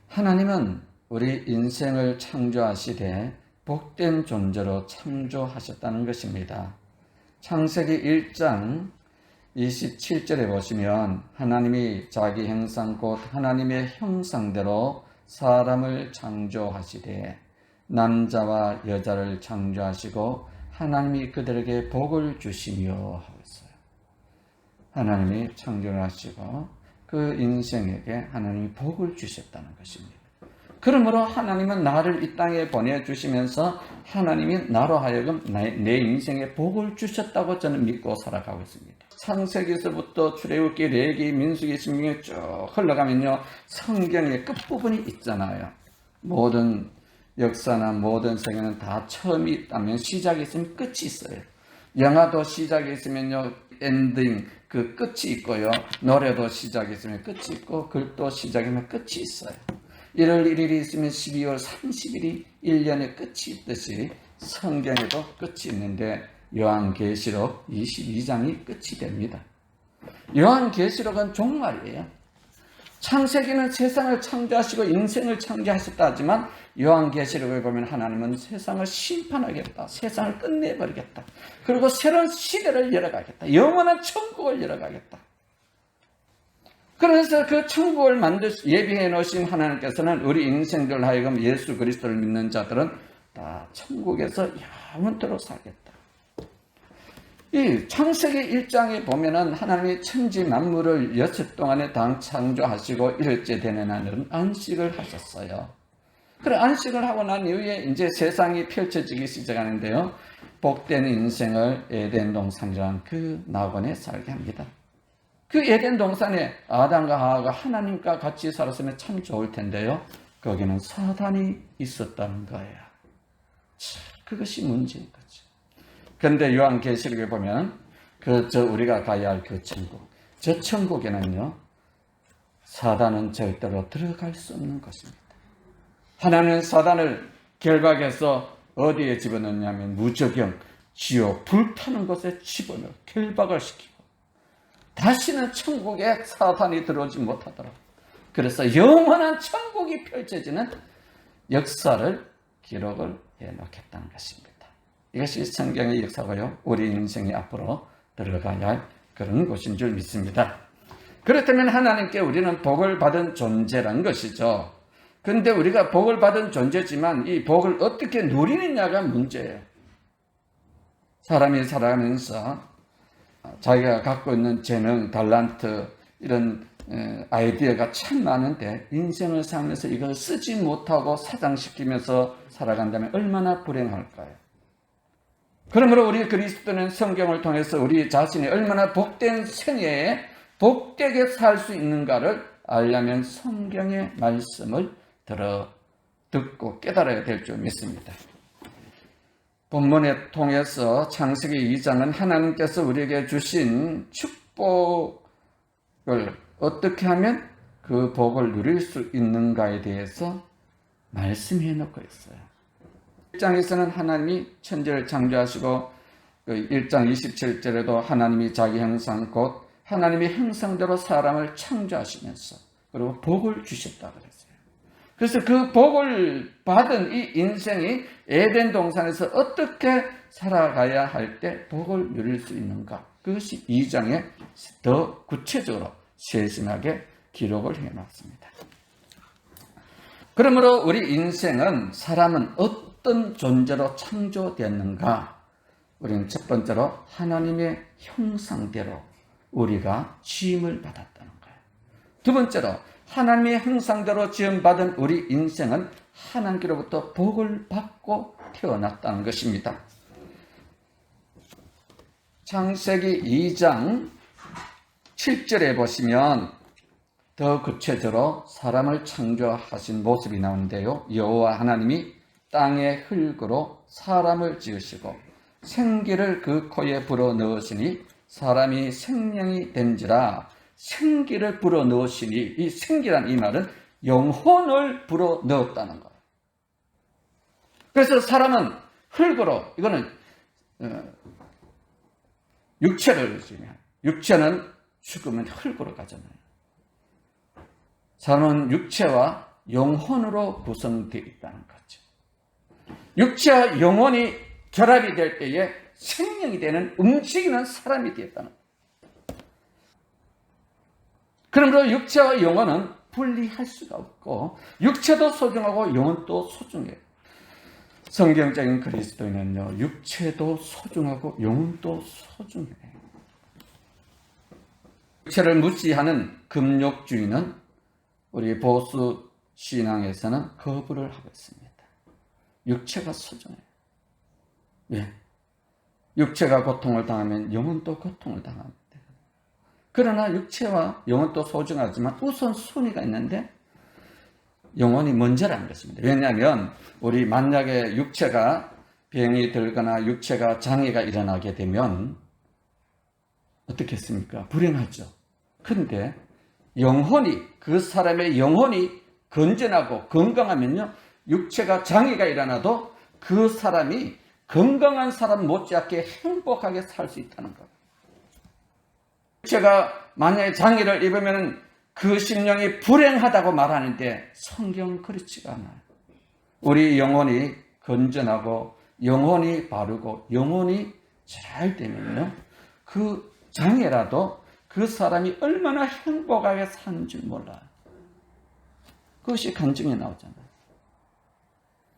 하나님은 우리 인생을 창조하시되 복된 존재로 창조하셨다는 것입니다. 창세기 1장 27절에 보시면 하나님이 자기 형상 곧 하나님의 형상대로 사람을 창조하시되 남자와 여자를 창조하시고 하나님이 그들에게 복을 주시며 하고 있어요. 하나님이 창조를 하시고 그 인생에게 하나님이 복을 주셨다는 것입니다. 그러므로 하나님은 나를 이 땅에 보내주시면서 하나님이 나로 하여금 내 인생에 복을 주셨다고 저는 믿고 살아가고 있습니다. 창세기에서부터 출애굽기, 레위기, 민수기, 신명기 쭉 흘러가면요, 성경의 끝부분이 있잖아요. 모든 역사나 모든 세계는 다 처음이 있다면 시작이 있으면 끝이 있어요. 영화도 시작이 있으면요, 엔딩, 그 끝이 있고요. 노래도 시작이 있으면 끝이 있고, 글도 시작이면 끝이 있어요. 1월 1일이 있으면 12월 30일이 1년의 끝이 있듯이 성경에도 끝이 있는데 요한계시록 22장이 끝이 됩니다. 요한계시록은 종말이에요. 창세기는 세상을 창조하시고 인생을 창조하셨다 하지만 요한계시록에 보면 하나님은 세상을 심판하겠다. 세상을 끝내버리겠다. 그리고 새로운 시대를 열어가겠다. 영원한 천국을 열어가겠다. 그래서 그 천국을 예비해 놓으신 하나님께서는 우리 인생들 하여금 예수 그리스도를 믿는 자들은 다 천국에서 영원토록 살겠다. 이 창세기 1장에 보면은 하나님이 천지 만물을 6일 동안에 다 창조하시고 일째 되는 날은 안식을 하셨어요. 그래, 안식을 하고 난 이후에 이제 세상이 펼쳐지기 시작하는데요. 복된 인생을 에덴 동산이라는 그 낙원에 살게 합니다. 그 에덴 동산에 아담과 하와가 하나님과 같이 살았으면 참 좋을 텐데요. 거기는 사단이 있었다는 거예요. 그것이 문제인 거죠. 그런데 요한계시록에 보면 우리가 가야 할 그 천국, 저 천국에는요, 사단은 절대로 들어갈 수 없는 것입니다. 하나님은 사단을 결박해서 어디에 집어넣냐면 무저경, 지옥, 불타는 곳에 집어넣어 결박을 시키고 다시는 천국에 사탄이 들어오지 못하더라고요. 그래서 영원한 천국이 펼쳐지는 역사를 기록을 해놓겠다는 것입니다. 이것이 성경의 역사고요. 우리 인생이 앞으로 들어가야 할 그런 곳인 줄 믿습니다. 그렇다면 하나님께 우리는 복을 받은 존재란 것이죠. 그런데 우리가 복을 받은 존재지만 이 복을 어떻게 누리느냐가 문제예요. 사람이 살아가면서 자기가 갖고 있는 재능, 달란트, 이런 아이디어가 참 많은데 인생을 살면서 이걸 쓰지 못하고 사장시키면서 살아간다면 얼마나 불행할까요? 그러므로 우리 그리스도는 성경을 통해서 우리 자신이 얼마나 복된 생애에 복되게 살 수 있는가를 알려면 성경의 말씀을 듣고 깨달아야 될 줄 믿습니다. 본문에 통해서 창세기 2장은 하나님께서 우리에게 주신 축복을 어떻게 하면 그 복을 누릴 수 있는가에 대해서 말씀해 놓고 있어요. 1장에서는 하나님이 천지를 창조하시고 1장 27절에도 하나님이 자기 형상 곧 하나님의 형상대로 사람을 창조하시면서 그리고 복을 주셨다고 그랬어요. 그래서 그 복을 받은 이 인생이 에덴 동산에서 어떻게 살아가야 할 때 복을 누릴 수 있는가? 그것이 2장에 더 구체적으로 세심하게 기록을 해놨습니다. 그러므로 우리 인생은 사람은 어떤 존재로 창조되었는가? 우리는 첫 번째로 하나님의 형상대로 우리가 지음을 받았다는 거예요. 두 번째로 하나님의 형상대로 지음받은 우리 인생은 하나님께로부터 복을 받고 태어났다는 것입니다. 창세기 2장 7절에 보시면 더 구체적으로 사람을 창조하신 모습이 나오는데요. 여호와 하나님이 땅의 흙으로 사람을 지으시고 생기를 그 코에 불어넣으시니 사람이 생명이 된지라. 생기를 불어넣으시니, 이 생기란 이 말은 영혼을 불어넣었다는 거예요. 그래서 사람은 흙으로, 이거는 육체를 의미해요. 육체는 죽으면 흙으로 가잖아요. 사람은 육체와 영혼으로 구성되어 있다는 거죠. 육체와 영혼이 결합이 될 때에 생명이 되는 움직이는 사람이 되었다는 거예요. 그러므로 육체와 영혼은 분리할 수가 없고 육체도 소중하고 영혼도 소중해요. 성경적인 그리스도인은요, 육체도 소중하고 영혼도 소중해요. 육체를 무시하는 금욕주의는 우리 보수 신앙에서는 거부를 하고 있습니다. 육체가 소중해요. 왜? 육체가 고통을 당하면 영혼도 고통을 당합니다. 그러나 육체와 영혼도 소중하지만 우선순위가 있는데 영혼이 먼저라는 것입니다. 왜냐하면 우리 만약에 육체가 병이 들거나 육체가 장애가 일어나게 되면 어떻겠습니까? 불행하죠. 그런데 영혼이, 그 사람의 영혼이 건전하고 건강하면요, 육체가 장애가 일어나도 그 사람이 건강한 사람 못지않게 행복하게 살 수 있다는 거예요. 육체가 만약에 장애를 입으면 그 심령이 불행하다고 말하는데 성경은 그렇지가 않아요. 우리 영혼이 건전하고 영혼이 바르고 영혼이 잘 되면요, 그 장애라도 그 사람이 얼마나 행복하게 사는지 몰라요. 그것이 간증에 나오잖아요.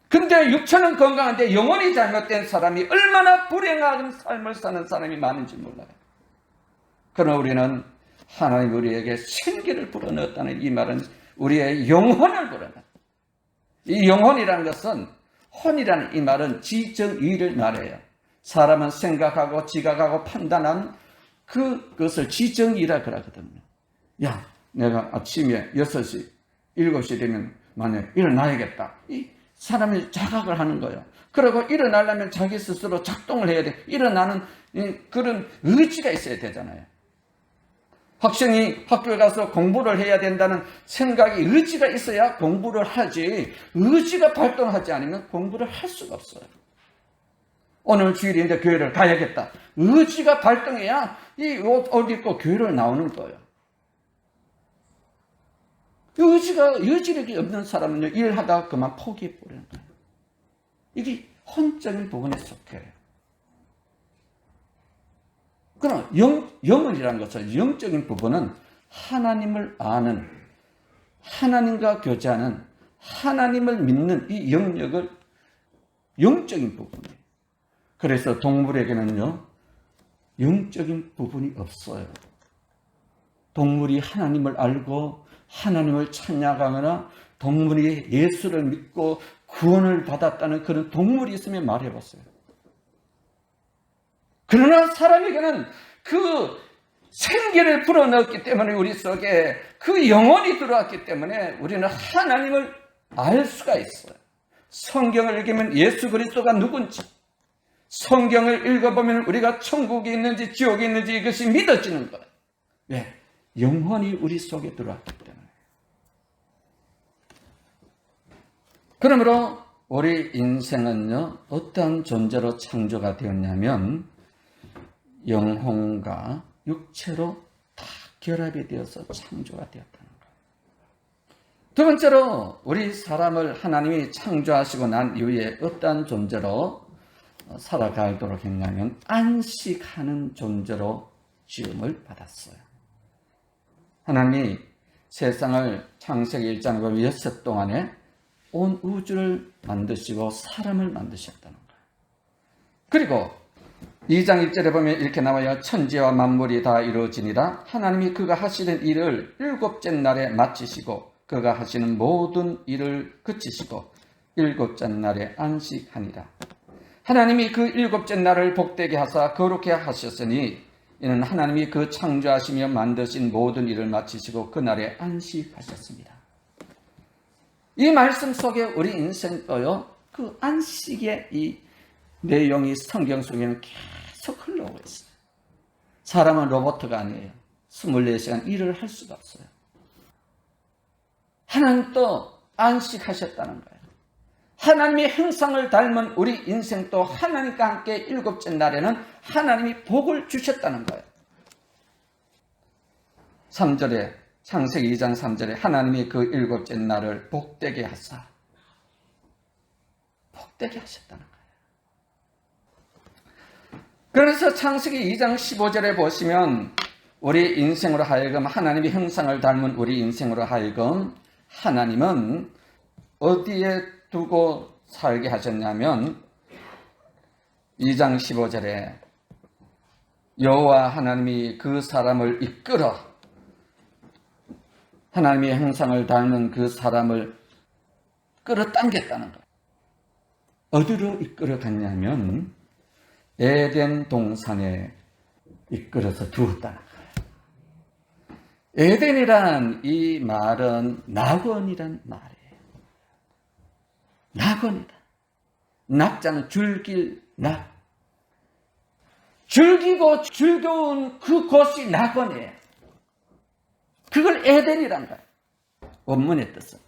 근데 육체는 건강한데 영혼이 잘못된 사람이 얼마나 불행한 삶을 사는 사람이 많은지 몰라요. 그러나 우리는 하나님 우리에게 생기를 불어넣었다는 이 말은 우리의 영혼을 불어넣었다. 이 영혼이라는 것은, 혼이라는 이 말은 지정의를 말해요. 사람은 생각하고 지각하고 판단한 그것을 지정의라 그러거든요. 야, 내가 아침에 6시, 7시 되면 만약에 일어나야겠다. 이 사람이 자각을 하는 거예요. 그리고 일어나려면 자기 스스로 작동을 해야 돼. 일어나는 그런 의지가 있어야 되잖아요. 학생이 학교에 가서 공부를 해야 된다는 생각이, 의지가 있어야 공부를 하지, 의지가 발동하지 않으면 공부를 할 수가 없어요. 오늘 주일인데 교회를 가야겠다. 의지가 발동해야 이 옷 입고 교회를 나오는 거예요. 의지력이 없는 사람은요, 일하다가 그만 포기해버리는 거예요. 이게 혼적인 부분에 속해요. 그러나 영혼이라는 것은, 영적인 부분은 하나님을 아는, 하나님과 교제하는, 하나님을 믿는 이 영역을, 영적인 부분이에요. 그래서 동물에게는요, 영적인 부분이 없어요. 동물이 하나님을 알고 하나님을 찬양하거나 동물이 예수를 믿고 구원을 받았다는 그런 동물이 있으면 말해봤어요. 그러나 사람에게는 그 생기를 불어넣었기 때문에, 우리 속에 그 영혼이 들어왔기 때문에 우리는 하나님을 알 수가 있어요. 성경을 읽으면 예수 그리스도가 누군지, 성경을 읽어보면 우리가 천국에 있는지 지옥에 있는지 이것이 믿어지는 거예요. 왜? 영혼이 우리 속에 들어왔기 때문에. 그러므로 우리 인생은요, 어떠한 존재로 창조가 되었냐면 영혼과 육체로 다 결합이 되어서 창조가 되었다는 거예요. 두 번째로 우리 사람을 하나님이 창조하시고 난 이후에 어떠한 존재로 살아가도록 했냐면 안식하는 존재로 지음을 받았어요. 하나님이 세상을 창세기 1장과 6세 동안에 온 우주를 만드시고 사람을 만드셨다는 거예요. 그리고 2장 1절에 보면 이렇게 나와요. 천지와 만물이 다 이루어지니라. 하나님이 그가 하시는 일을 일곱째 날에 마치시고 그가 하시는 모든 일을 그치시고 일곱째 날에 안식하니라. 하나님이 그 일곱째 날을 복되게 하사 거룩해 하셨으니 이는 하나님이 그 창조하시며 만드신 모든 일을 마치시고 그날에 안식하셨습니다. 이 말씀 속에 우리 인생도요, 그 안식의 이 내용이 성경 속에는 계속 흘러오고 있어요. 사람은 로봇가 아니에요. 24시간 일을 할 수가 없어요. 하나님도 안식하셨다는 거예요. 하나님의 형상을 닮은 우리 인생도 하나님과 함께 일곱째 날에는 하나님이 복을 주셨다는 거예요. 3절에 창세기 2장 3절에 하나님이 그 일곱째 날을 복되게 하사, 복되게 하셨다는 거예요. 그래서 창세기 2장 15절에 보시면 우리 인생으로 하여금 하나님의 형상을 닮은 우리 인생으로 하여금 하나님은 어디에 두고 살게 하셨냐면 2장 15절에 여호와 하나님이 그 사람을 이끌어, 하나님의 형상을 닮은 그 사람을 끌어당겼다는 거예요. 어디로 이끌어갔냐면 에덴 동산에 이끌어서 두었다는 거예요. 에덴이란 이 말은 낙원이란 말이에요. 낙원이다. 낙자는 즐길 낙. 즐기고 즐거운 그곳이 낙원이에요. 그걸 에덴이란 거예요. 원문의 뜻은.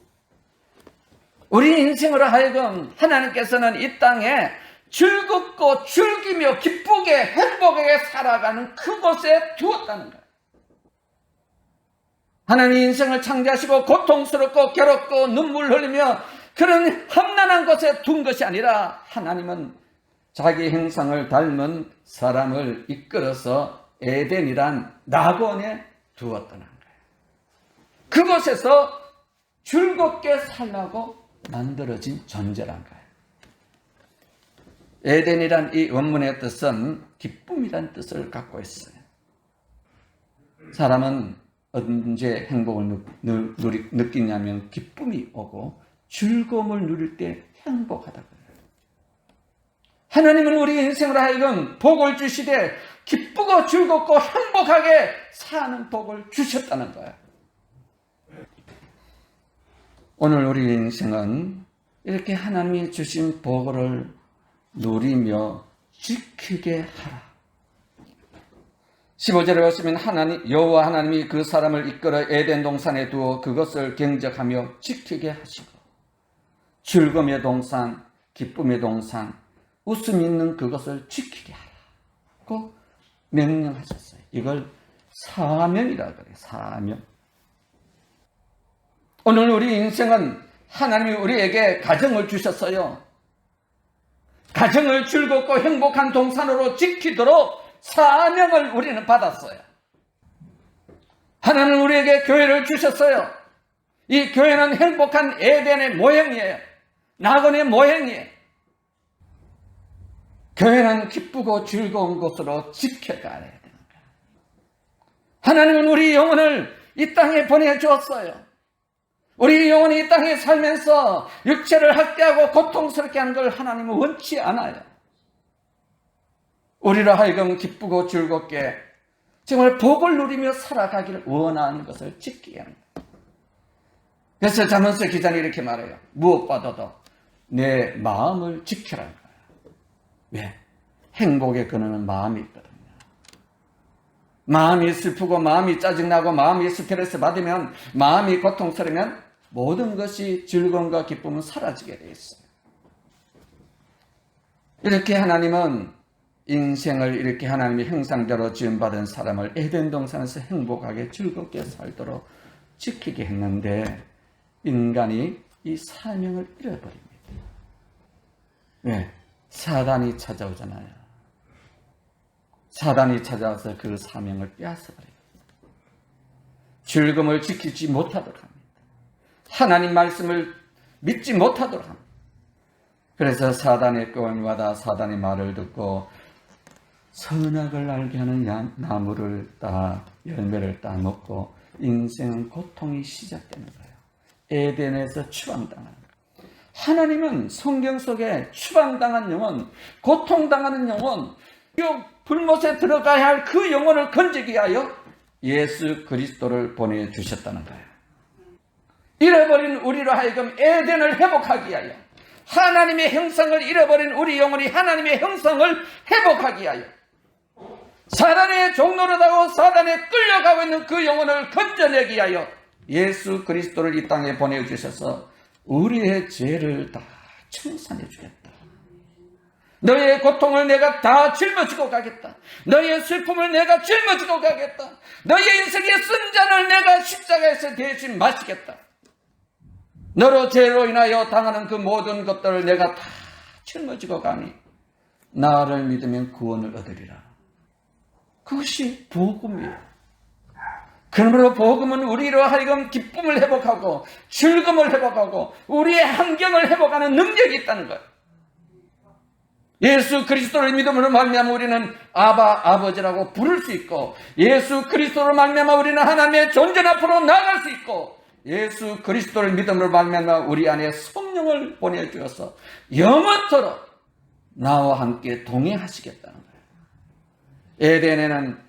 우리 인생으로 하여금 하나님께서는 이 땅에 즐겁고 즐기며 기쁘게 행복하게 살아가는 그곳에 두었다는 거예요. 하나님 인생을 창조하시고 고통스럽고 괴롭고 눈물 흘리며 그런 험난한 곳에 둔 것이 아니라 하나님은 자기 형상을 닮은 사람을 이끌어서 에덴이란 낙원에 두었다는 거예요. 그곳에서 즐겁게 살라고 만들어진 존재란 거예요. 에덴이란 이 원문의 뜻은 기쁨이란 뜻을 갖고 있어요. 사람은 언제 행복을 느끼냐면 기쁨이 오고 즐거움을 누릴 때 행복하다고 해요. 하나님은 우리 인생으로 하여금 복을 주시되 기쁘고 즐겁고 행복하게 사는 복을 주셨다는 거예요. 오늘 우리 인생은 이렇게 하나님이 주신 복을 누리며 지키게 하라. 15절에 보시면 여호와 하나님이 그 사람을 이끌어 에덴 동산에 두어 그것을 경작하며 지키게 하시고 즐거움의 동산, 기쁨의 동산, 웃음이 있는 그것을 지키게 하라고 명령하셨어요. 이걸 사명이라고 그래요. 사명. 오늘 우리 인생은 하나님이 우리에게 가정을 주셨어요. 가정을 즐겁고 행복한 동산으로 지키도록 사명을 우리는 받았어요. 하나님은 우리에게 교회를 주셨어요. 이 교회는 행복한 에덴의 모형이에요. 낙원의 모형이에요. 교회는 기쁘고 즐거운 곳으로 지켜가야 되는 거예요. 하나님은 우리 영혼을 이 땅에 보내주었어요. 우리 영혼이 이 땅에 살면서 육체를 학대하고 고통스럽게 하는 걸 하나님은 원치 않아요. 우리로 하여금 기쁘고 즐겁게 정말 복을 누리며 살아가기를 원하는 것을 지키게 합니다. 그래서 잠언서 기자는 이렇게 말해요. 무엇보다도 내 마음을 지키라는 거예요. 왜? 행복의 근원은 마음이 있거든요. 마음이 슬프고 마음이 짜증나고 마음이 스트레스 받으면 마음이 고통스러우면 모든 것이 즐거움과 기쁨은 사라지게 되어 있어요. 이렇게 하나님은 인생을 이렇게 하나님의 형상대로 지음받은 사람을 에덴 동산에서 행복하게 즐겁게 살도록 지키게 했는데 인간이 이 사명을 잃어버립니다. 왜? 사단이 찾아오잖아요. 사단이 찾아와서 그 사명을 빼앗아버려요. 즐거움을 지키지 못하도록 합니다. 하나님 말씀을 믿지 못하도록 합니다. 그래서 사단의 꾀를 받아 사단의 말을 듣고 선악을 알게 하는 나무를 따 열매를 따 먹고 인생은 고통이 시작되는 거예요. 에덴에서 추방당하는 거예요. 하나님은 성경 속에 추방당한 영혼, 고통당하는 영혼, 불못에 들어가야 할 그 영혼을 건지기 위하여 예수 그리스도를 보내주셨다는 거예요. 잃어버린 우리로 하여금 에덴을 회복하기 위하여, 하나님의 형상을 잃어버린 우리 영혼이 하나님의 형상을 회복하기 위하여, 사단의 종노릇하고 사단에 끌려가고 있는 그 영혼을 건져내기 위하여 예수 그리스도를 이 땅에 보내주셔서 우리의 죄를 다 청산해 주겠다. 너의 고통을 내가 다 짊어지고 가겠다. 너의 슬픔을 내가 짊어지고 가겠다. 너의 인생의 쓴 잔을 내가 십자가에서 대신 마시겠다. 너로 죄로 인하여 당하는 그 모든 것들을 내가 다 짊어지고 가니 나를 믿으면 구원을 얻으리라. 그것이 복음이에요. 그러므로 복음은 우리로 하여금 기쁨을 회복하고 즐거움을 회복하고 우리의 환경을 회복하는 능력이 있다는 거예요. 예수 그리스도를 믿음으로 말미암아 우리는 아버지라고 부를 수 있고, 예수 그리스도를 말미암아 우리는 하나님의 존재 앞으로 나아갈 수 있고, 예수 그리스도를 믿음으로 말미암아 우리 안에 성령을 보내주어서 영원토록 나와 함께 동행하시겠다는 거예요. 에덴에는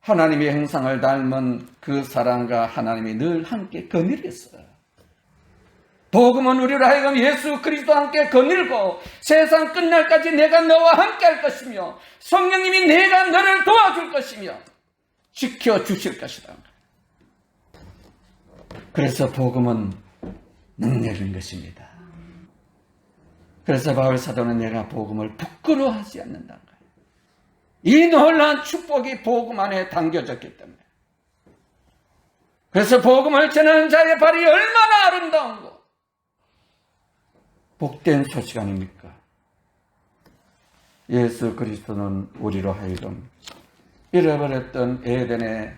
하나님의 형상을 닮은 그 사랑과 하나님이 늘 함께 거닐었어요. 복음은 우리로 하여금 예수 그리스도와 함께 거닐고 세상 끝날까지 내가 너와 함께 할 것이며 성령님이 내가 너를 도와줄 것이며 지켜주실 것이다. 그래서 복음은 능력인 것입니다. 그래서 바울 사도는 내가 복음을 부끄러워하지 않는다는 거예요. 이 놀라운 축복이 복음 안에 담겨졌기 때문에. 그래서 복음을 전하는 자의 발이 얼마나 아름다운고 복된 소식 아닙니까? 예수 그리스도는 우리로 하여금 잃어버렸던 에덴의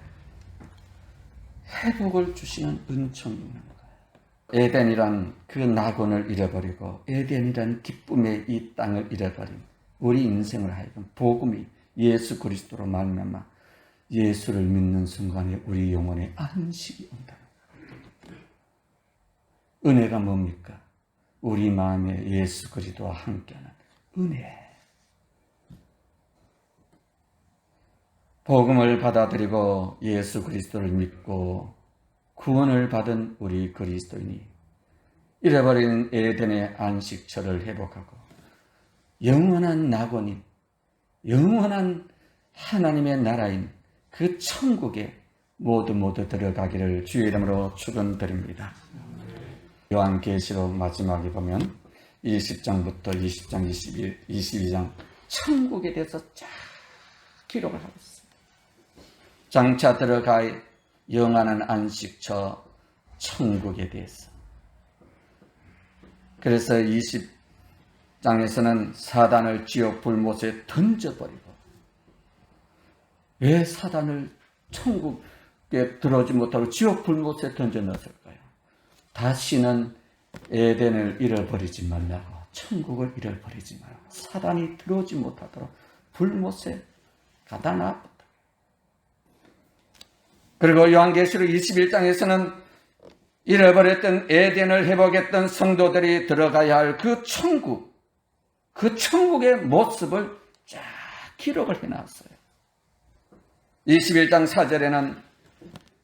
회복을 주시는 은총이 있는 거예요. 에덴이란 그 낙원을 잃어버리고 에덴이란 기쁨의 이 땅을 잃어버린 우리 인생을 하여금 복음이 예수 그리스도로 말미암아 예수를 믿는 순간에 우리 영혼에 안식이 온다. 은혜가 뭡니까? 우리 마음에 예수 그리스도와 함께하는 은혜. 복음을 받아들이고 예수 그리스도를 믿고 구원을 받은 우리 그리스도인이 잃어버린 에덴의 안식처를 회복하고 영원한 낙원인, 영원한 하나님의 나라인 그 천국에 모두 들어가기를 주의 이름으로 축원드립니다. 요한계시록 마지막에 보면 20장부터 20장, 22장 천국에 대해서 쫙 기록을 하고 있습니다. 장차 들어갈 영원한 안식처 천국에 대해서. 그래서 20장에서는 사단을 지옥 불못에 던져버리고, 왜 사단을 천국에 들어오지 못하고 지옥 불못에 던져 넣었을까요? 다시는 에덴을 잃어버리지 말라고, 천국을 잃어버리지 말라고, 사단이 들어오지 못하도록 불못에 가다 놨다. 그리고 요한계시록 21장에서는 잃어버렸던 에덴을 회복했던 성도들이 들어가야 할 그 천국, 그 천국의 모습을 쫙 기록을 해놨어요. 21장 4절에는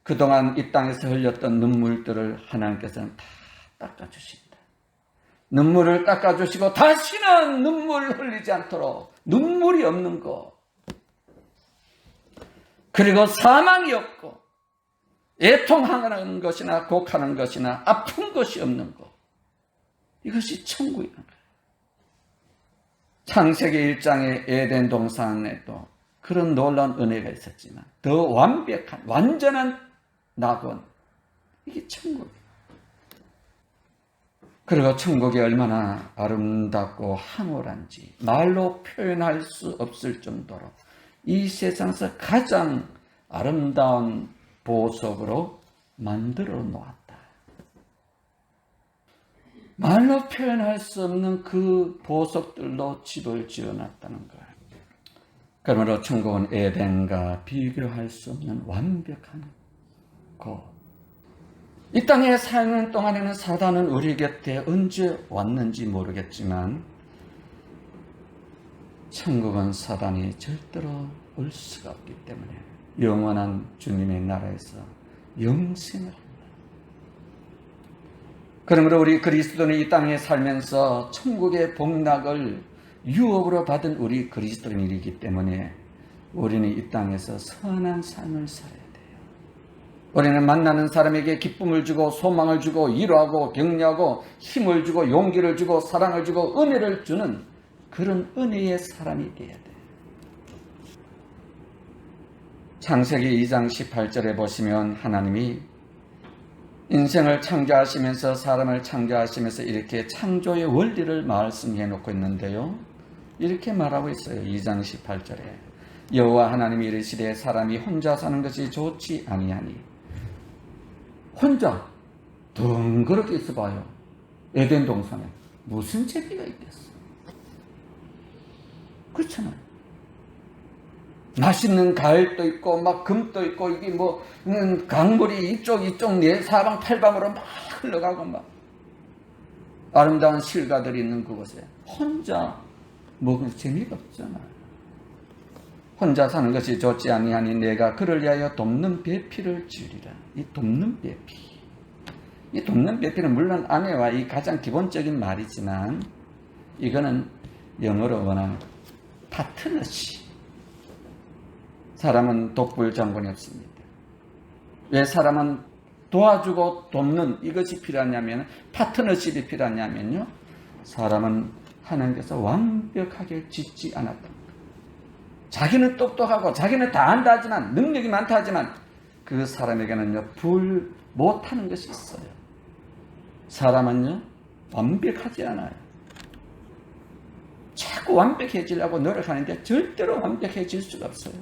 그동안 이 땅에서 흘렸던 눈물들을 하나님께서는 다 닦아주신다. 눈물을 닦아주시고 다시는 눈물 흘리지 않도록 눈물이 없는 것, 그리고 사망이 없고 애통하는 것이나 곡하는 것이나 아픈 것이 없는 것, 이것이 천국이라는 거예요. 창세기 1장의 에덴 동산에도 그런 놀라운 은혜가 있었지만 더 완벽한 완전한 낙원, 이게 천국이에요. 그리고 천국이 얼마나 아름답고 황홀한지 말로 표현할 수 없을 정도로 이 세상에서 가장 아름다운 보석으로 만들어 놓았다. 말로 표현할 수 없는 그 보석들로 집을 지어놨다는 거예요. 그러므로 천국은 에덴과 비교할 수 없는 완벽한 곳. 이 땅에 사는 동안에는 사단은 우리 곁에 언제 왔는지 모르겠지만 천국은 사단이 절대로 올 수가 없기 때문에 영원한 주님의 나라에서 영생을 한다. 그러므로 우리 그리스도는 이 땅에 살면서 천국의 복락을 유업으로 받은 우리 그리스도인이기 때문에 우리는 이 땅에서 선한 삶을 살아야 돼요. 우리는 만나는 사람에게 기쁨을 주고 소망을 주고 위로하고 격려하고 힘을 주고 용기를 주고 사랑을 주고 은혜를 주는 그런 은혜의 사람이 되어야 돼. 창세기 2장 18절에 보시면 하나님이 인생을 창조하시면서 사람을 창조하시면서 이렇게 창조의 원리를 말씀해 놓고 있는데요. 이렇게 말하고 있어요. 2장 18절에 여호와 하나님이 이르시되 사람이 혼자 사는 것이 좋지 아니하니. 혼자 덩그렇게 있어봐요. 에덴 동산에 무슨 재미가 있겠어? 그렇잖아요. 맛있는 가을도 있고 막 금도 있고 이게 뭐 강물이 이쪽 네 사방 팔방으로 막 흘러가고 막 아름다운 실가들이 있는 그곳에 혼자 먹을 재미가 없잖아요. 혼자 사는 것이 좋지 아니하니 내가 그를 위하여 돕는 배필을 지으리라. 이 돕는 배필, 이 돕는 배필은 물론 아내와 이 가장 기본적인 말이지만 이거는 영어로 원하는 파트너십. 사람은 독불 장군이 없습니다. 왜 사람은 도와주고 돕는 이것이 필요하냐면 파트너십이 필요하냐면요. 사람은 하나님께서 완벽하게 짓지 않았다. 자기는 똑똑하고 자기는 다 안다 하지만 능력이 많다 하지만 그 사람에게는요 불 못하는 것이 있어요. 사람은요 완벽하지 않아요. 자꾸 완벽해지려고 노력하는데 절대로 완벽해질 수가 없어요.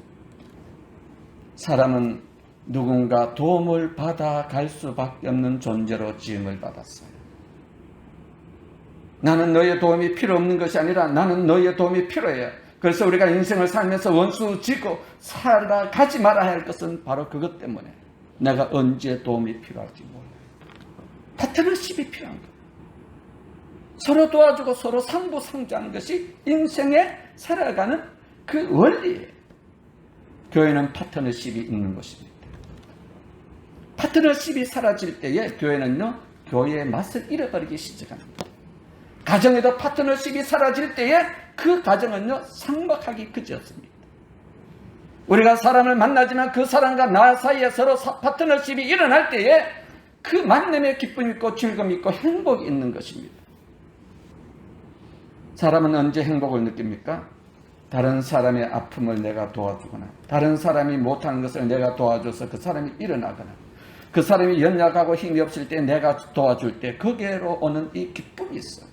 사람은 누군가 도움을 받아갈 수밖에 없는 존재로 지음을 받았어요. 나는 너의 도움이 필요 없는 것이 아니라 나는 너의 도움이 필요해요. 그래서 우리가 인생을 살면서 원수 짓고 살아가지 말아야 할 것은 바로 그것 때문에 내가 언제 도움이 필요할지 몰라요. 파트너십이 필요한 거예요. 서로 도와주고 서로 상부상조하는 것이 인생에 살아가는 그 원리예요. 교회는 파트너십이 있는 것입니다. 파트너십이 사라질 때에 교회는요, 교회의 맛을 잃어버리기 시작합니다. 가정에도 파트너십이 사라질 때에 그 가정은요, 삭막하기 그지없습니다. 우리가 사람을 만나지만 그 사람과 나 사이에 서로 파트너십이 일어날 때에 그 만남에 기쁨이 있고 즐거움이 있고 행복이 있는 것입니다. 사람은 언제 행복을 느낍니까? 다른 사람의 아픔을 내가 도와주거나 다른 사람이 못하는 것을 내가 도와줘서 그 사람이 일어나거나 그 사람이 연약하고 힘이 없을 때 내가 도와줄 때 거기로 오는 이 기쁨이 있어.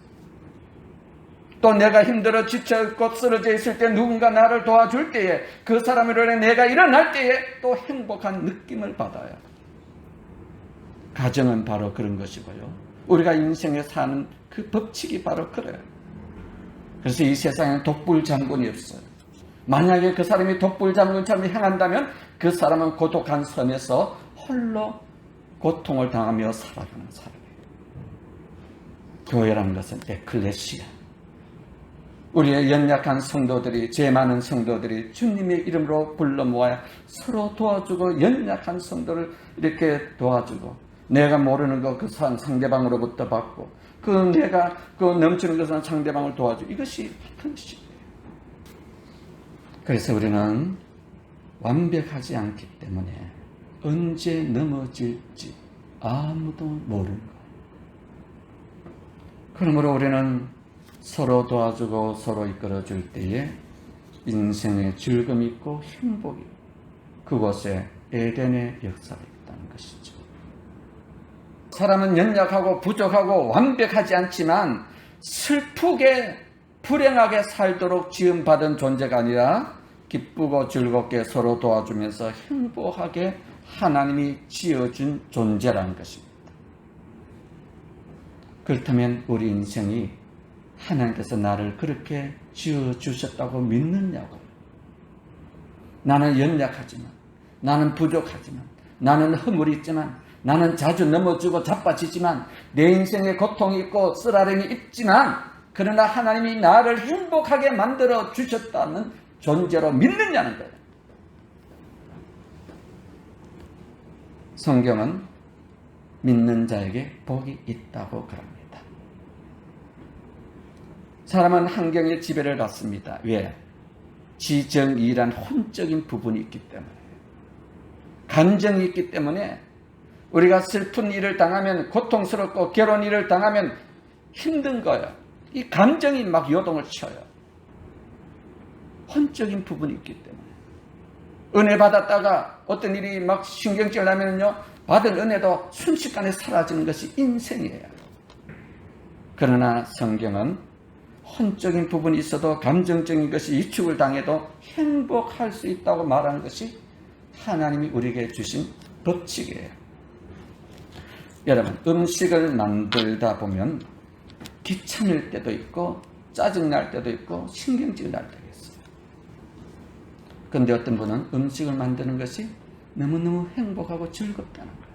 또 내가 힘들어 지쳐있고 쓰러져 있을 때 누군가 나를 도와줄 때에 그 사람으로 인해 내가 일어날 때에 또 행복한 느낌을 받아요. 가정은 바로 그런 것이고요. 우리가 인생에 사는 그 법칙이 바로 그래요. 그래서 이 세상에는 독불 장군이 없어요. 만약에 그 사람이 독불 장군처럼 행한다면 그 사람은 고독한 섬에서 홀로 고통을 당하며 살아가는 사람이에요. 교회라는 것은 에클레시아. 우리의 연약한 성도들이, 죄 많은 성도들이 주님의 이름으로 불러 모아야 서로 도와주고 연약한 성도를 이렇게 도와주고 내가 모르는 거 그 상대방으로부터 받고 내가 넘치는 것은 상대방을 도와주고 이것이 파트너십이에요. 그래서 우리는 완벽하지 않기 때문에 언제 넘어질지 아무도 모르는 거예요. 그러므로 우리는 서로 도와주고 서로 이끌어줄 때에 인생의 즐거움이 있고 행복이 그곳에 에덴의 역사가 있다는 것이죠. 사람은 연약하고 부족하고 완벽하지 않지만 슬프게 불행하게 살도록 지음받은 존재가 아니라 기쁘고 즐겁게 서로 도와주면서 행복하게 하나님이 지어준 존재라는 것입니다. 그렇다면 우리 인생이 하나님께서 나를 그렇게 지어주셨다고 믿느냐고. 나는 연약하지만, 나는 부족하지만, 나는 허물이 있지만, 나는 자주 넘어지고 자빠지지만, 내 인생에 고통이 있고 쓰라림이 있지만, 그러나 하나님이 나를 행복하게 만들어 주셨다는 존재로 믿느냐는 거예요. 성경은 믿는 자에게 복이 있다고 그럽니다. 사람은 환경의 지배를 받습니다. 왜? 지정이란 혼적인 부분이 있기 때문에. 감정이 있기 때문에 우리가 슬픈 일을 당하면 고통스럽고 괴로운 일을 당하면 힘든 거예요. 이 감정이 막 요동을 쳐요. 혼적인 부분이 있기 때문에. 은혜 받았다가 어떤 일이 막 신경질 나면요, 받은 은혜도 순식간에 사라지는 것이 인생이에요. 그러나 성경은 혼적인 부분이 있어도 감정적인 것이 위축을 당해도 행복할 수 있다고 말하는 것이 하나님이 우리에게 주신 법칙이에요. 여러분, 음식을 만들다 보면 귀찮을 때도 있고 짜증날 때도 있고 신경질 날 때도 있어요. 그런데 어떤 분은 음식을 만드는 것이 너무너무 행복하고 즐겁다는 거예요.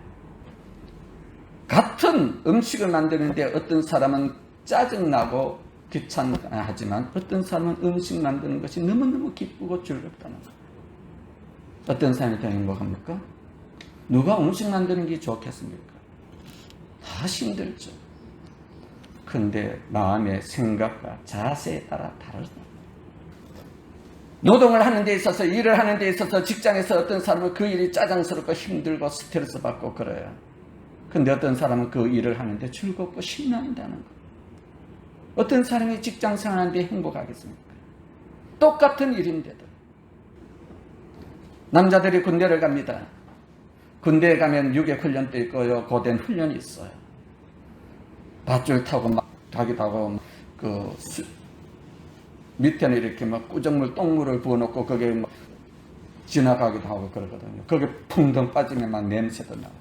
같은 음식을 만드는데 어떤 사람은 짜증나고 귀찮하지만 어떤 사람은 음식 만드는 것이 너무너무 기쁘고 즐겁다는 거예요. 어떤 사람이 더 행복합니까? 누가 음식 만드는 게 좋겠습니까? 다 힘들죠. 근데 마음의 생각과 자세에 따라 다르다. 노동을 하는 데 있어서, 일을 하는 데 있어서 직장에서 어떤 사람은 그 일이 짜증스럽고 힘들고 스트레스 받고 그래요. 근데 어떤 사람은 그 일을 하는데 즐겁고 신난다는 거. 어떤 사람이 직장 생활하는데 행복하겠습니까? 똑같은 일인데도. 남자들이 군대를 갑니다. 군대에 가면 유격 훈련도 있고요, 고된 훈련이 있어요. 밧줄 타고 막 가기도 하고, 밑에는 이렇게 막 꾸정물, 똥물을 부어놓고 거기에 막 지나가기도 하고 그러거든요. 거기에 풍덩 빠지면 막 냄새도 나고.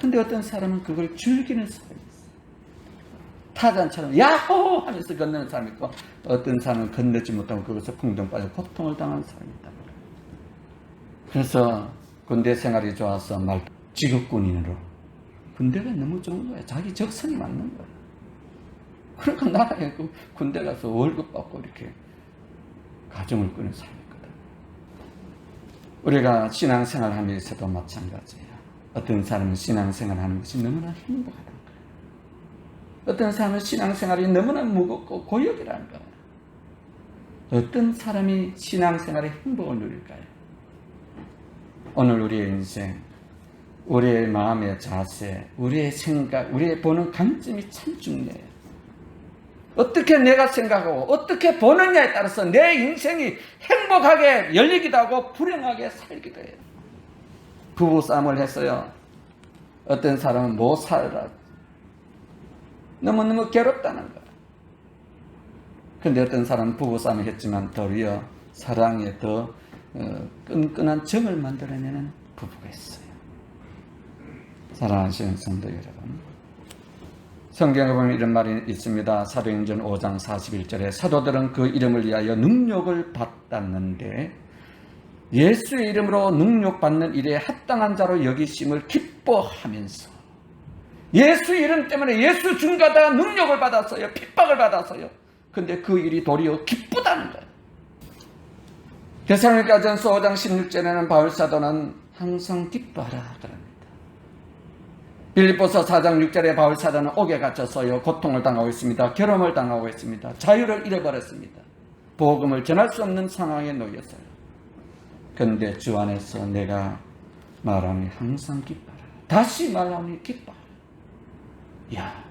근데 어떤 사람은 그걸 즐기는 사람이 있어요. 타잔처럼 야호 하면서 건너는 사람이 있고, 어떤 사람은 건너지 못하고 거기서 풍덩 빠져 고통을 당하는 사람이 있다. 그래서 군대 생활이 좋아서 말 직업군인으로. 군대가 너무 좋은 거야. 자기 적성이 맞는 거야. 그러니까 나라에 군대 가서 월급 받고 이렇게 가정을 꾸는 사람이거든. 우리가 신앙생활 하는 데서도 마찬가지예요. 어떤 사람은 신앙생활 하는 것이 너무나 행복하다는 거예요. 어떤 사람은 신앙생활이 너무나 무겁고 고역이라는 거예요. 어떤 사람이 신앙생활의 행복을 누릴까요? 오늘 우리의 인생, 우리의 마음의 자세, 우리의 생각, 우리의 보는 관점이 참 중요해요. 어떻게 내가 생각하고 어떻게 보느냐에 따라서 내 인생이 행복하게 열리기도 하고 불행하게 살기도 해요. 부부싸움을 했어요. 어떤 사람은 못 살아. 너무너무 괴롭다는 거예요. 그런데 어떤 사람은 부부싸움을 했지만 도리어 사랑에 더 끈끈한 정을 만들어내는 부부가 있어요. 사랑하시는 성도 여러분, 성경에 보면 이런 말이 있습니다. 사도행전 5장 41절에 사도들은 그 이름을 위하여 능력을 받았는데 예수의 이름으로 능력받는 일에 합당한 자로 여기심을 기뻐하면서, 예수 이름 때문에 예수 중가다 능력을 받았어요. 핍박을 받았어요. 근데 그 일이 도리어 기쁘다는 거예요. 데살로니가전서 5장 16절에는 바울 사도는 항상 기뻐하라 그럽니다. 빌립보서 4장 6절에 바울 사도는 옥에 갇혀서요, 고통을 당하고 있습니다. 괴로움을 당하고 있습니다. 자유를 잃어버렸습니다. 복음을 전할 수 없는 상황에 놓였어요. 그런데 주 안에서 내가 말하니 항상 기뻐하라. 다시 말하니 기뻐하라. 야,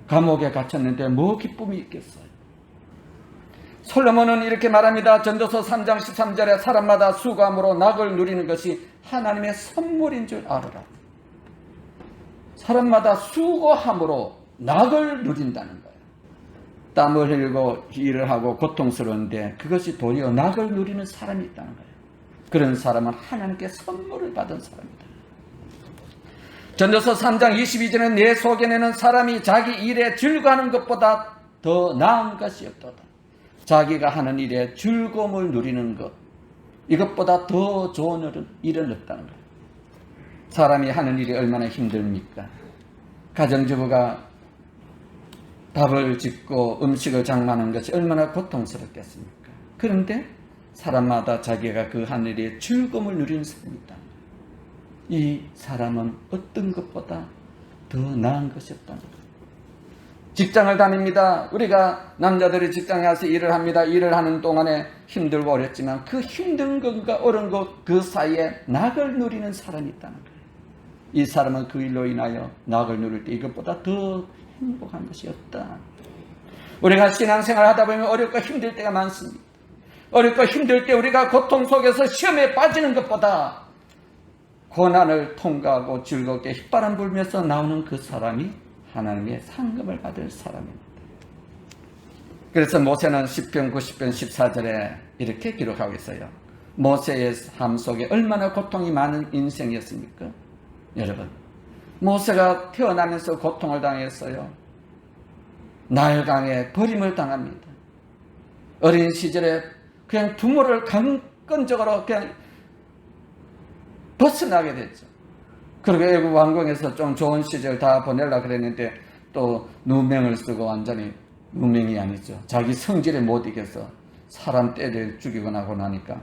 감옥에 갇혔는데 뭐 기쁨이 있겠어요? 솔로몬은 이렇게 말합니다. 전도서 3장 13절에 사람마다 수고함으로 낙을 누리는 것이 하나님의 선물인 줄 알아라. 사람마다 수고함으로 낙을 누린다는 거예요. 땀을 흘리고 일을 하고 고통스러운데 그것이 도리어 낙을 누리는 사람이 있다는 거예요. 그런 사람은 하나님께 선물을 받은 사람이다. 전도서 3장 22절에 내 속에는 사람이 자기 일에 즐거워하는 것보다 더 나은 것이 없도다. 자기가 하는 일에 즐거움을 누리는 것, 이것보다 더 좋은 일은 없다는 거예요. 사람이 하는 일이 얼마나 힘듭니까? 가정주부가 밥을 짓고 음식을 장만하는 것이 얼마나 고통스럽겠습니까? 그런데 사람마다 자기가 그 하는 일에 즐거움을 누리는 사람이 있다. 이 사람은 어떤 것보다 더 나은 것이 없다는 거예요. 직장을 다닙니다. 우리가 남자들이 직장에 가서 일을 합니다. 일을 하는 동안에 힘들고 어렵지만 그 힘든 것과 어려운 것 그 사이에 낙을 누리는 사람이 있다는 거예요. 이 사람은 그 일로 인하여 낙을 누릴 때 이것보다 더 행복한 것이 없다. 우리가 신앙생활 하다 보면 어렵고 힘들 때가 많습니다. 어렵고 힘들 때 우리가 고통 속에서 시험에 빠지는 것보다 고난을 통과하고 즐겁게 휘바람 불면서 나오는 그 사람이 하나님의 상급을 받을 사람입니다. 그래서 모세는 시편 90편 14절에 이렇게 기록하고 있어요. 모세의 삶 속에 얼마나 고통이 많은 인생이었습니까? 여러분, 모세가 태어나면서 고통을 당했어요. 나일강에 버림을 당합니다. 어린 시절에 그냥 부모를 강권적으로 그냥 벗어나게 됐죠. 그리고 애국 왕궁에서 좀 좋은 시절 다 보내려고 그랬는데 또 누명을 쓰고 완전히 누명이 아니죠. 자기 성질에 못 이겨서 사람 때려 죽이고 나고 나니까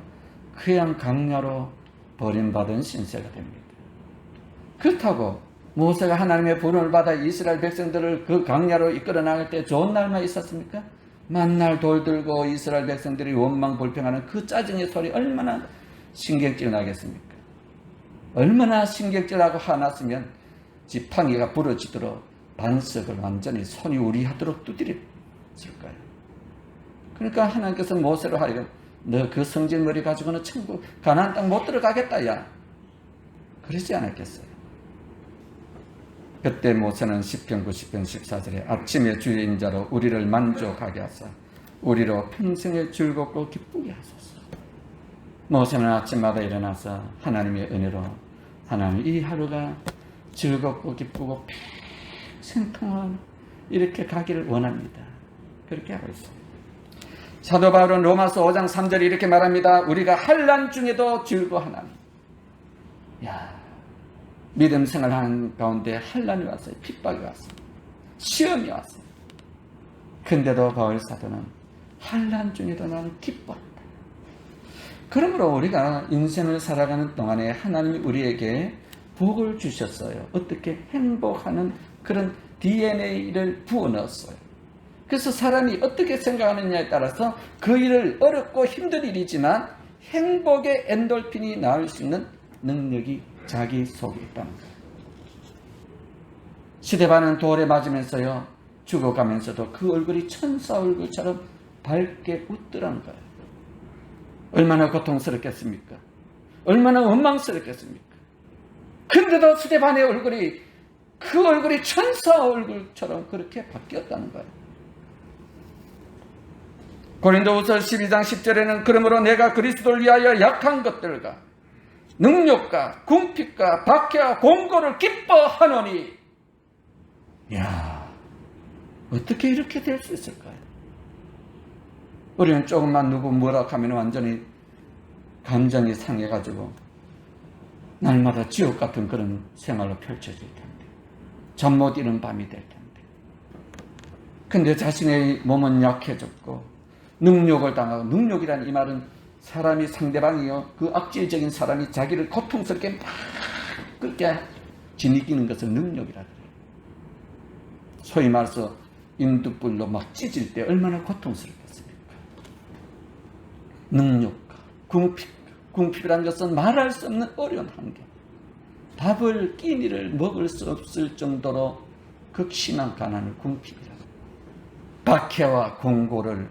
그냥 강야로 버림받은 신세가 됩니다. 그렇다고 모세가 하나님의 부름을 받아 이스라엘 백성들을 그 강야로 이끌어 나갈 때 좋은 날만 있었습니까? 만날 돌 들고 이스라엘 백성들이 원망 불평하는 그 짜증의 소리 얼마나 신경질 나겠습니까? 얼마나 신경질하고 화났으면 지팡이가 부러지도록 반석을 완전히 손이 우리하도록 두드렸을까요? 그러니까 하나님께서 모세로 하여금 너 그 성질머리 가지고는 천국 가나안 땅 못 들어가겠다 야, 그러지 않았겠어요? 그때 모세는 시편 90편 14절에 아침에 주의 인자로 우리를 만족하게 하사 우리로 평생을 즐겁고 기쁘게 하소서. 모세는 아침마다 일어나서 하나님의 은혜로 하나님 이 하루가 즐겁고 기쁘고 평생 동안 이렇게 가기를 원합니다. 그렇게 하고 있습니다. 사도 바울은 로마서 5장 3절에 이렇게 말합니다. 우리가 환난 중에도 즐거워하나니. 야, 믿음 생활하는 가운데 환난이 왔어요. 핍박이 왔어요. 시험이 왔어요. 근데도 바울 사도는 환난 중에도 나는 기뻐한다. 그러므로 우리가 인생을 살아가는 동안에 하나님이 우리에게 복을 주셨어요. 어떻게 행복하는 그런 DNA를 부어넣었어요. 그래서 사람이 어떻게 생각하느냐에 따라서 그 일을 어렵고 힘든 일이지만 행복의 엔돌핀이 나올 수 있는 능력이 자기 속에 있다는 거예요. 시대반은 돌에 맞으면서요 죽어가면서도 그 얼굴이 천사 얼굴처럼 밝게 웃더라는 거예요. 얼마나 고통스럽겠습니까? 얼마나 원망스럽겠습니까? 근데도 스데반의 얼굴이 그 얼굴이 천사 얼굴처럼 그렇게 바뀌었다는 거예요. 고린도후서 12장 10절에는 그러므로 내가 그리스도를 위하여 약한 것들과 능력과 궁핍과 박해와 공고를 기뻐하노니. 이야, 어떻게 이렇게 될 수 있을까요? 우리는 조금만 누구 뭐라 하면 완전히 감정이 상해가지고 날마다 지옥 같은 그런 생활로 펼쳐질 텐데, 잠 못 이루는 밤이 될 텐데. 근데 자신의 몸은 약해졌고 능욕을 당하고, 능욕이란 이 말은 사람이 상대방이요 그 악질적인 사람이 자기를 고통스럽게 막 그렇게 지니기는 것을 능욕이라 그래요. 소위 말해서 인두불로 막 찢을 때 얼마나 고통스럽겠습니까? 능욕과 궁핍이라는 것은 말할 수 없는 어려운 환경, 밥을 끼니를 먹을 수 없을 정도로 극심한 가난을 궁핍이라. 박해와 공고를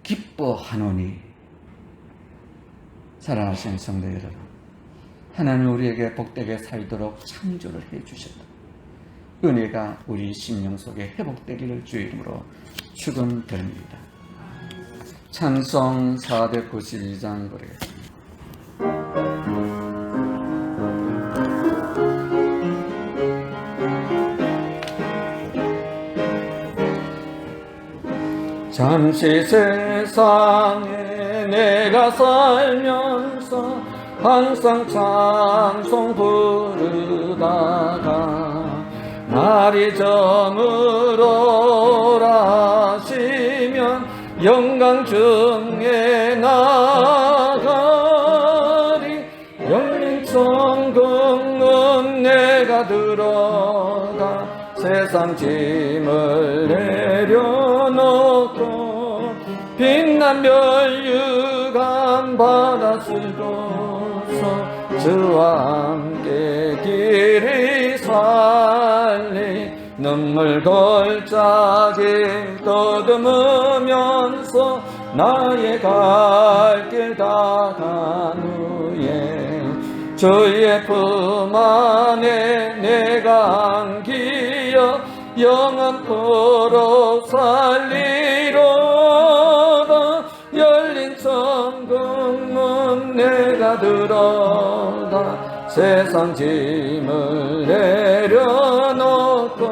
기뻐하노니. 사랑하시는 성도 여러분, 하나님 우리에게 복되게 살도록 창조를 해주셨다. 은혜가 우리 심령 속에 회복되기를 주의 이름으로 축원드립니다. 찬송 492장 부르겠습니다. 잠시 세상에 내가 살면서 항상 찬송 부르다가 날이 저물어라 하시면 영광 중에 나가리. 열린 천국은 내가 들어가 세상 짐을 내려놓고 빛난 멸류관 바다 쓰고서 주와 함께 길이 살리. 눈물 골짜기 더듬으면서 나의 갈 길 다 간 후에 주의 품 안에 내가 안기어 영원토록 살리로다. 열린 천국문 내가 들어가 세상 짐을 내려놓고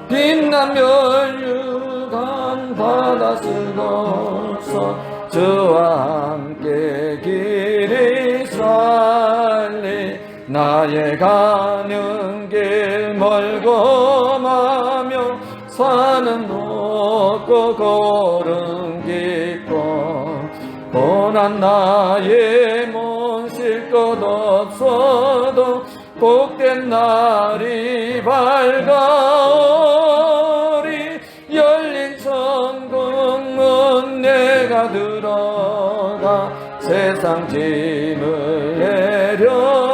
빛난 멸류관 바다 쓰고서 주와 함께 길이 살리. 나의 가는 길 멀고 마며 산은 높고 고름 깊고 고난 나의 몸 쉴 것 없어도 복된 날이 밝아오리. 열린 천국문 내가 들어가 세상 짐을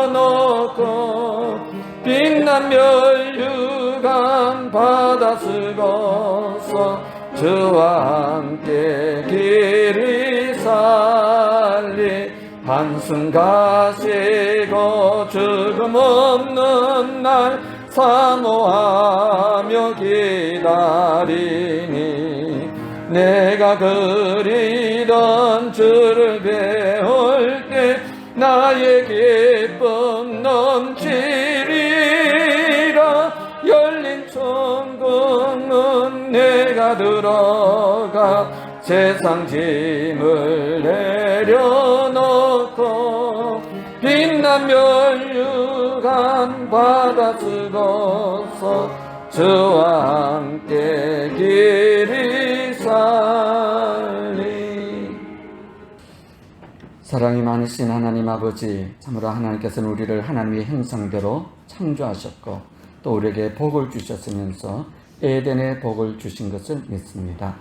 내려놓고 빛난 멸류관 바다 쓰고서 주와 함께 길이 살리. 한숨 가시고 죽음 없는 날 사모하며 기다리니 내가 그리던 주를 배울 때 나의 기쁨 넘치리라. 열린 천국문 내가 들어가 세상 짐을 내려놓고 빛난 멸류관 바다 쓰고서 주와 함께 길이 살리. 사랑이 많으신 하나님 아버지, 참으로 하나님께서는 우리를 하나님의 형상대로 창조하셨고 또 우리에게 복을 주셨으면서 에덴의 복을 주신 것을 믿습니다.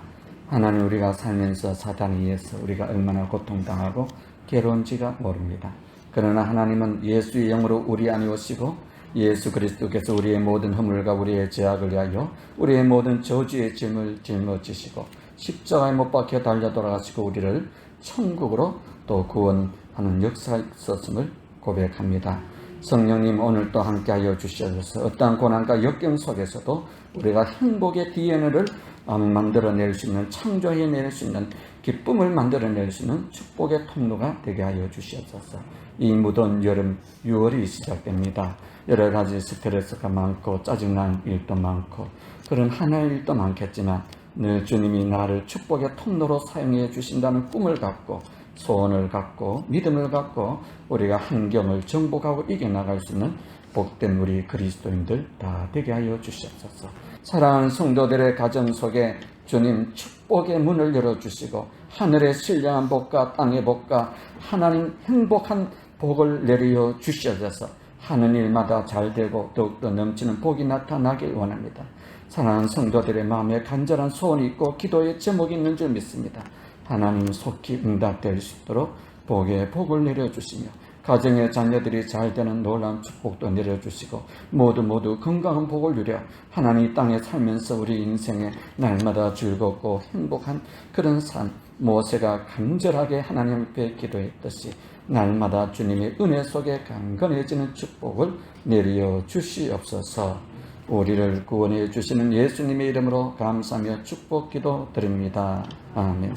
하나님, 우리가 살면서 사단에 의해서 우리가 얼마나 고통당하고 괴로운지가 모릅니다. 그러나 하나님은 예수의 영으로 우리 안에 오시고 예수 그리스도께서 우리의 모든 허물과 우리의 죄악을 위하여 우리의 모든 저주의 짐을 짊어지시고 십자가에 못 박혀 달려 돌아가시고 우리를 천국으로 또 구원하는 역사가 있었음을 고백합니다. 성령님, 오늘도 함께하여 주셔서 어떠한 고난과 역경 속에서도 우리가 행복의 DNA를 만들어낼 수 있는, 창조해낼 수 있는, 기쁨을 만들어낼 수 있는 축복의 통로가 되게 하여 주시옵소서. 이 무더운 여름 6월이 시작됩니다. 여러 가지 스트레스가 많고 짜증난 일도 많고 그런 하나의 일도 많겠지만 늘 주님이 나를 축복의 통로로 사용해 주신다는 꿈을 갖고 소원을 갖고 믿음을 갖고 우리가 환경을 정복하고 이겨나갈 수 있는 복된 우리 그리스도인들 다 되게 하여 주시옵소서. 사랑하는 성도들의 가정 속에 주님 축복의 문을 열어주시고 하늘의 신령한 복과 땅의 복과 하나님 행복한 복을 내려 주셔서 하는 일마다 잘되고 더욱더 넘치는 복이 나타나길 원합니다. 사랑하는 성도들의 마음에 간절한 소원이 있고 기도의 제목이 있는 줄 믿습니다. 하나님 속히 응답될 수 있도록 복의 복을 내려주시며 가정의 자녀들이 잘되는 놀라운 축복도 내려주시고 모두 건강한 복을 누려 하나님 이 땅에 살면서 우리 인생에 날마다 즐겁고 행복한 그런 삶, 모세가 간절하게 하나님 앞에 기도했듯이 날마다 주님의 은혜 속에 강건해지는 축복을 내려 주시옵소서. 우리를 구원해 주시는 예수님의 이름으로 감사하며 축복 기도 드립니다. 아멘.